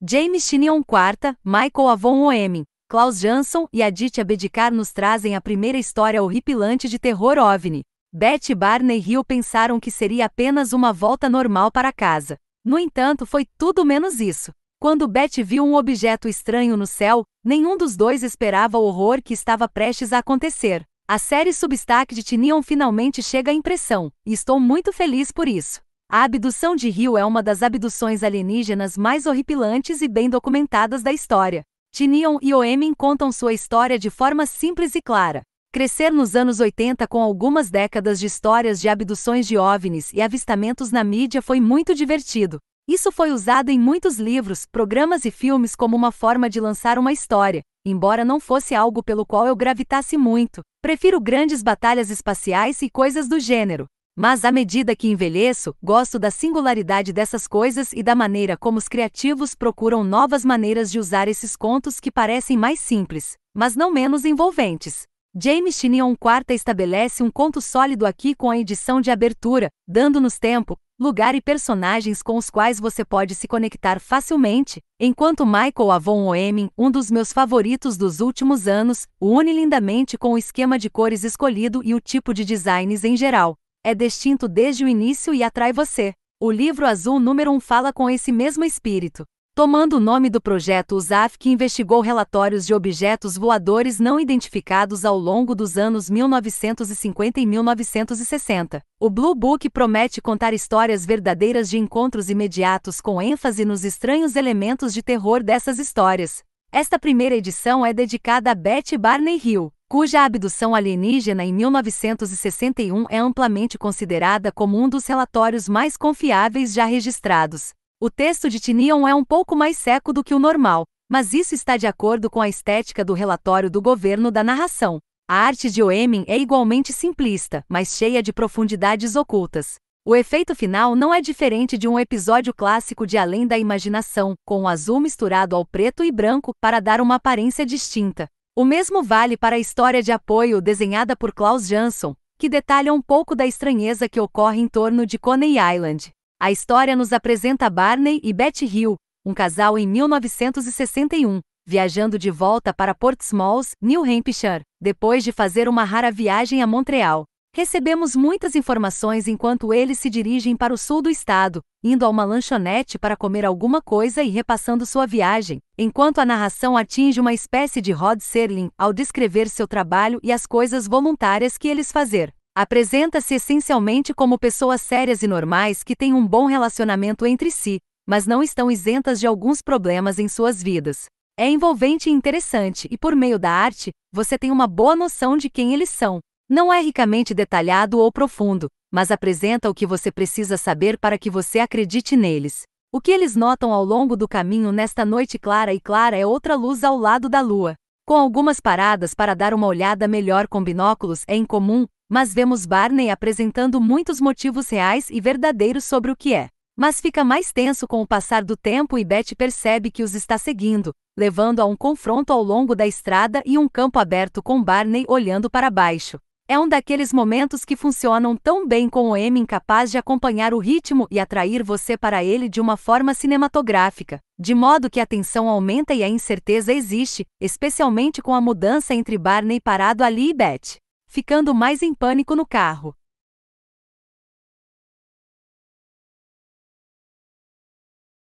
James Tynion IV, Michael Avon Oeming, Klaus Jansson e Aditya Bedikar nos trazem a primeira história horripilante de terror OVNI. Beth e Barney Hill pensaram que seria apenas uma volta normal para casa. No entanto, foi tudo menos isso. Quando Beth viu um objeto estranho no céu, nenhum dos dois esperava o horror que estava prestes a acontecer. A série Substack de Tynion finalmente chega à impressão, e estou muito feliz por isso. A abdução de Hill é uma das abduções alienígenas mais horripilantes e bem documentadas da história. Tynion e Oeming contam sua história de forma simples e clara. Crescer nos anos 80 com algumas décadas de histórias de abduções de OVNIs e avistamentos na mídia foi muito divertido. Isso foi usado em muitos livros, programas e filmes como uma forma de lançar uma história, embora não fosse algo pelo qual eu gravitasse muito. Prefiro grandes batalhas espaciais e coisas do gênero. Mas à medida que envelheço, gosto da singularidade dessas coisas e da maneira como os criativos procuram novas maneiras de usar esses contos que parecem mais simples, mas não menos envolventes. James Tynion IV estabelece um conto sólido aqui com a edição de abertura, dando-nos tempo, lugar e personagens com os quais você pode se conectar facilmente, enquanto Michael Avon Oeming, um dos meus favoritos dos últimos anos, o une lindamente com o esquema de cores escolhido e o tipo de designs em geral. É distinto desde o início e atrai você. O livro azul número 1 fala com esse mesmo espírito. Tomando o nome do projeto USAF, que investigou relatórios de objetos voadores não identificados ao longo dos anos 1950 e 1960. O Blue Book promete contar histórias verdadeiras de encontros imediatos com ênfase nos estranhos elementos de terror dessas histórias. Esta primeira edição é dedicada a Beth e Barney Hill, cuja abdução alienígena em 1961 é amplamente considerada como um dos relatórios mais confiáveis já registrados. O texto de Tynion é um pouco mais seco do que o normal, mas isso está de acordo com a estética do relatório do governo da narração. A arte de Oeming é igualmente simplista, mas cheia de profundidades ocultas. O efeito final não é diferente de um episódio clássico de Além da Imaginação, com o azul misturado ao preto e branco para dar uma aparência distinta. O mesmo vale para a história de apoio desenhada por Klaus Jansson, que detalha um pouco da estranheza que ocorre em torno de Coney Island. A história nos apresenta Barney e Beth Hill, um casal em 1961, viajando de volta para Portsmouth, New Hampshire, depois de fazer uma rara viagem a Montreal. Recebemos muitas informações enquanto eles se dirigem para o sul do estado, indo a uma lanchonete para comer alguma coisa e repassando sua viagem, enquanto a narração atinge uma espécie de Rod Serling ao descrever seu trabalho e as coisas voluntárias que eles fazem. Apresenta-se essencialmente como pessoas sérias e normais que têm um bom relacionamento entre si, mas não estão isentas de alguns problemas em suas vidas. É envolvente e interessante e, por meio da arte, você tem uma boa noção de quem eles são. Não é ricamente detalhado ou profundo, mas apresenta o que você precisa saber para que você acredite neles. O que eles notam ao longo do caminho nesta noite clara é outra luz ao lado da lua. Com algumas paradas para dar uma olhada melhor com binóculos é incomum, mas vemos Barney apresentando muitos motivos reais e verdadeiros sobre o que é. Mas fica mais tenso com o passar do tempo e Beth percebe que os está seguindo, levando a um confronto ao longo da estrada e um campo aberto com Barney olhando para baixo. É um daqueles momentos que funcionam tão bem com o Oeming capaz de acompanhar o ritmo e atrair você para ele de uma forma cinematográfica, de modo que a tensão aumenta e a incerteza existe, especialmente com a mudança entre Barney parado ali e Beth ficando mais em pânico no carro.